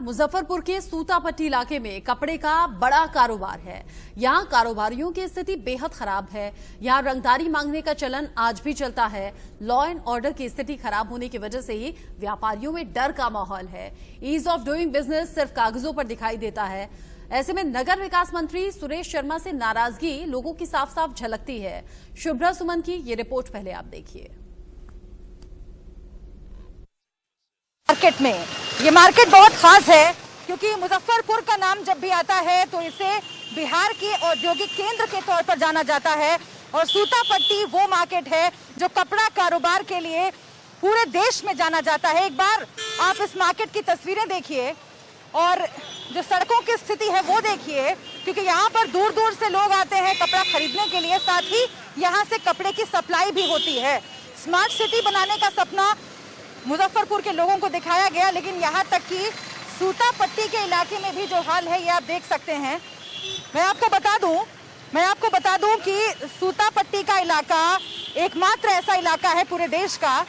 मुजफ्फरपुर के सूतापट्टी इलाके में कपड़े का बड़ा कारोबार है। यहाँ कारोबारियों की स्थिति बेहद खराब है। यहाँ रंगदारी मांगने का चलन आज भी चलता है। लॉ एंड ऑर्डर की स्थिति खराब होने की वजह से ही व्यापारियों में डर का माहौल है। ईज ऑफ डूइंग बिजनेस सिर्फ कागजों पर दिखाई देता है। ऐसे में नगर विकास मंत्री सुरेश शर्मा से नाराजगी लोगों की साफ साफ झलकती है। शुभ्रा सुमन की ये रिपोर्ट पहले आप देखिए। मार्केट में ये मार्केट बहुत खास है क्योंकि मुजफ्फरपुर का नाम जब भी आता है तो इसे बिहार के औद्योगिक केंद्र के तौर पर जाना जाता है और सूतापट्टी वो मार्केट है जो कपड़ा कारोबार के लिए पूरे देश में जाना जाता है। एक बार आप इस मार्केट की तस्वीरें देखिए और जो सड़कों की स्थिति है वो देखिए, क्योंकि यहाँ पर दूर दूर से लोग आते हैं कपड़ा खरीदने के लिए, साथ ही यहाँ से कपड़े की सप्लाई भी होती है। स्मार्ट सिटी बनाने का सपना मुजफ्फरपुर के लोगों को दिखाया गया, लेकिन यहाँ तक कि सूतापट्टी के इलाके में भी जो हाल है ये आप देख सकते हैं। मैं आपको बता दूं कि सूतापट्टी का इलाका एकमात्र ऐसा इलाका है पूरे देश का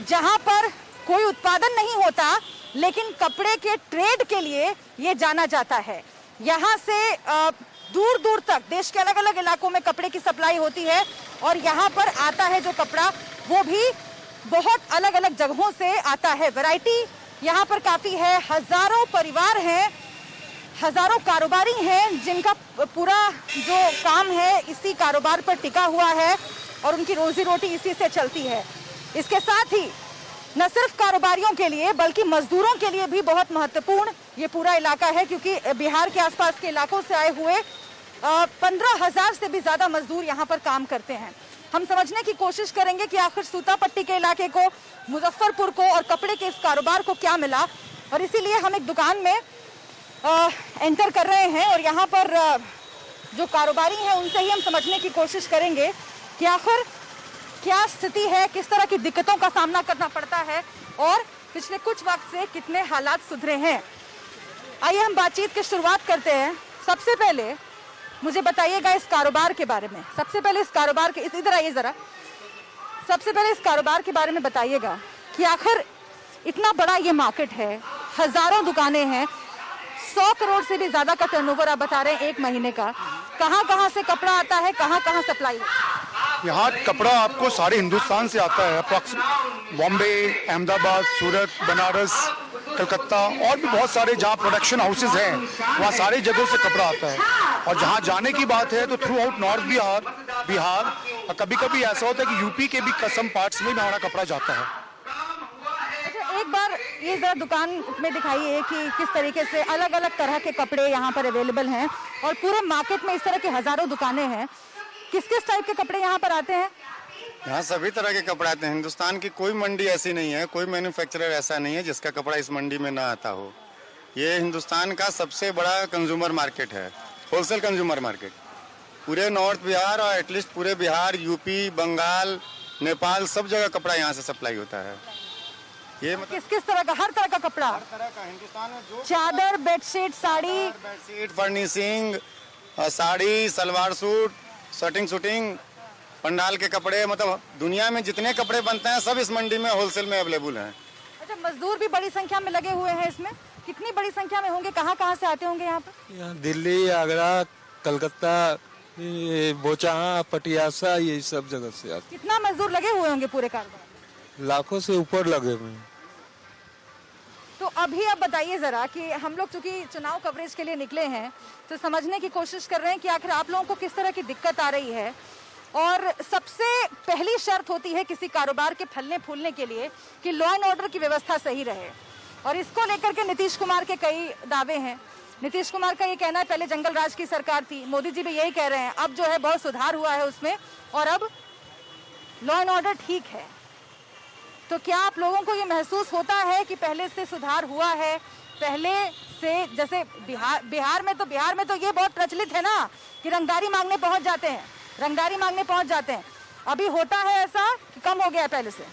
जहां पर कोई उत्पादन नहीं होता, लेकिन कपड़े के ट्रेड के लिए ये जाना जाता है। यहाँ से दूर दूर तक देश के अलग अलग इलाकों में कपड़े की सप्लाई होती है और यहाँ पर आता है जो कपड़ा वो भी बहुत अलग अलग जगहों से आता है। वैरायटी यहाँ पर काफी है। हजारों परिवार हैं, हजारों कारोबारी हैं जिनका पूरा जो काम है इसी कारोबार पर टिका हुआ है और उनकी रोजी रोटी इसी से चलती है। इसके साथ ही न सिर्फ कारोबारियों के लिए बल्कि मजदूरों के लिए भी बहुत महत्वपूर्ण ये पूरा इलाका है, क्योंकि बिहार के आसपास के इलाकों से आए हुए 15,000 से भी ज्यादा मजदूर यहाँ पर काम करते हैं। हम समझने की कोशिश करेंगे कि आखिर सूतापट्टी के इलाके को, मुजफ्फरपुर को और कपड़े के इस कारोबार को क्या मिला, और इसीलिए हम एक दुकान में एंटर कर रहे हैं और यहाँ पर जो कारोबारी हैं उनसे ही हम समझने की कोशिश करेंगे कि आखिर क्या स्थिति है, किस तरह की दिक्कतों का सामना करना पड़ता है और पिछले कुछ वक्त से कितने हालात सुधरे हैं। आइए हम बातचीत की शुरुआत करते हैं। सबसे पहले मुझे बताइएगा इस कारोबार के बारे में। सबसे पहले इस कारोबार के इधर आइए जरा। सबसे पहले इस कारोबार के बारे में बताइएगा कि आखिर इतना बड़ा ये मार्केट है, हजारों दुकानें हैं, 100 करोड़ से भी ज्यादा का टर्नओवर आप बता रहे हैं एक महीने का। कहाँ से कपड़ा आता है, कहाँ सप्लाई होती है? यहाँ कपड़ा आपको सारे हिंदुस्तान से आता है। बॉम्बे, अहमदाबाद, सूरत, बनारस, कलकत्ता और भी बहुत सारे जहाँ प्रोडक्शन हाउसेज हैं वहाँ सारी जगहों से कपड़ा आता है। और जहाँ जाने की बात है तो थ्रू आउट नॉर्थ बिहार और कभी कभी ऐसा होता है कि यूपी के भी कसम पार्ट्स में हमारा कपड़ा जाता है। अच्छा, एक बार ये जरा दुकान में दिखाइए कि किस तरीके से अलग अलग तरह के कपड़े यहाँ पर अवेलेबल हैं और पूरे मार्केट में इस तरह की हजारों दुकानें हैं। किस किस टाइप के कपड़े यहाँ पर आते हैं? यहाँ सभी तरह के कपड़े आते हैं। हिंदुस्तान की कोई मंडी ऐसी नहीं है, कोई मैन्युफैक्चरर ऐसा नहीं है जिसका कपड़ा इस मंडी में ना आता हो। ये हिंदुस्तान का सबसे बड़ा कंज्यूमर मार्केट है, होलसेल कंज्यूमर मार्केट। पूरे नॉर्थ बिहार और एटलीस्ट पूरे बिहार, यूपी, बंगाल, नेपाल सब जगह कपड़ा यहाँ से सप्लाई होता है। ये मतलब किस तरह का? हर तरह का कपड़ा, हर तरह का हिंदुस्तान में जो चादर, bedsheet, sari, furnishing, sari, salwar suit, shooting, pandal के कपड़े, मतलब दुनिया में जितने कपड़े बनते हैं सब इस मंडी में होलसेल में अवेलेबल हैं। अच्छा, मजदूर भी बड़ी संख्या में लगे हुए हैं इसमें। कितनी बड़ी संख्या में होंगे? कहाँ से आते होंगे यहाँ पर? यहाँ दिल्ली, आगरा, कलकत्ता, बोचाहा, पटियासा, ये सब जगह से आते। कितना मजदूर लगे हुए होंगे पूरे कारोबार? लाखों से ऊपर लगे हुए हैं। तो अभी आप बताइए जरा कि हम लोग चूंकि चुनाव कवरेज के लिए निकले हैं तो समझने की कोशिश कर रहे हैं कि आखिर आप लोगों को किस तरह की दिक्कत आ रही है। और सबसे पहली शर्त होती है किसी कारोबार के फलने फूलने के लिए कि लॉ एंड ऑर्डर की व्यवस्था सही रहे, और इसको लेकर के नीतीश कुमार के कई दावे हैं। नीतीश कुमार का ये कहना है पहले जंगल राज की सरकार थी, मोदी जी भी यही कह रहे हैं, अब जो है बहुत सुधार हुआ है उसमें और अब लॉ एंड ऑर्डर ठीक है। तो क्या आप लोगों को ये महसूस होता है कि पहले से सुधार हुआ है? पहले से जैसे बिहार में तो ये बहुत प्रचलित है ना कि रंगदारी मांगने पहुंच जाते हैं। अभी होता है ऐसा कि कम हो गया है पहले से?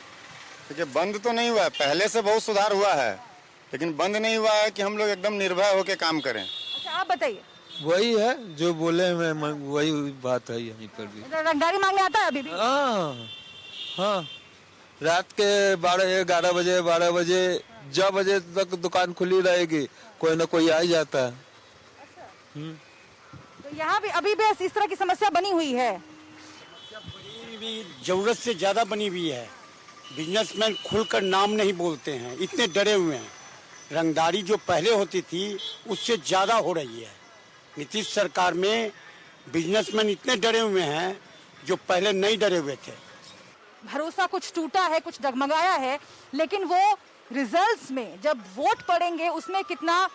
देखिए, बंद तो नहीं हुआ है, पहले से बहुत सुधार हुआ है, लेकिन बंद नहीं हुआ है कि हम लोग एकदम निर्भय होकर काम करें। अच्छा, आप बताइए। वही है जो बोले, मैं वही बात है यहीं पर भी। रंगदारी मांगने आता है अभी भी? हाँ, रात के 12 बजे जब बजे तक दुकान खुली रहेगी कोई ना कोई आ ही जाता है। तो यहाँ भी अभी भी इस तरह की समस्या बनी हुई है। बनी भी जरूरत से ज्यादा बनी हुई है। बिजनेसमैन खुलकर नाम नहीं बोलते हैं, इतने डरे हुए हैं। रंगदारी जो पहले होती थी उससे ज्यादा हो रही है। नीतीश सरकार में बिजनेसमैन इतने डरे हुए हैं जो पहले नहीं डरे हुए थे। भरोसा कुछ टूटा है, कुछ डगमगाया है, लेकिन वो रिजल्ट्स में जब वोट पड़ेंगे उसमें कितना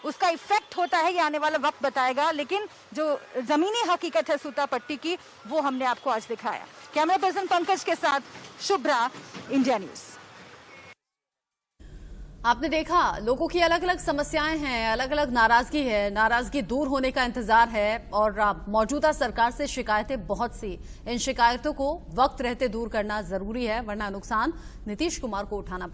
उसका इफेक्ट होता है ये आने वाला वक्त बताएगा। लेकिन जो जमीनी हकीकत है सूता पट्टी की वो हमने आपको आज दिखाया। कैमरा पर्सन पंकज के साथ शुभ्रा, इंडिया न्यूज। आपने देखा लोगों की अलग अलग समस्याएं हैं, अलग अलग नाराजगी है, नाराजगी दूर होने का इंतजार है और मौजूदा सरकार से शिकायतें बहुत सी। इन शिकायतों को वक्त रहते दूर करना जरूरी है वरना नुकसान नीतीश कुमार को उठाना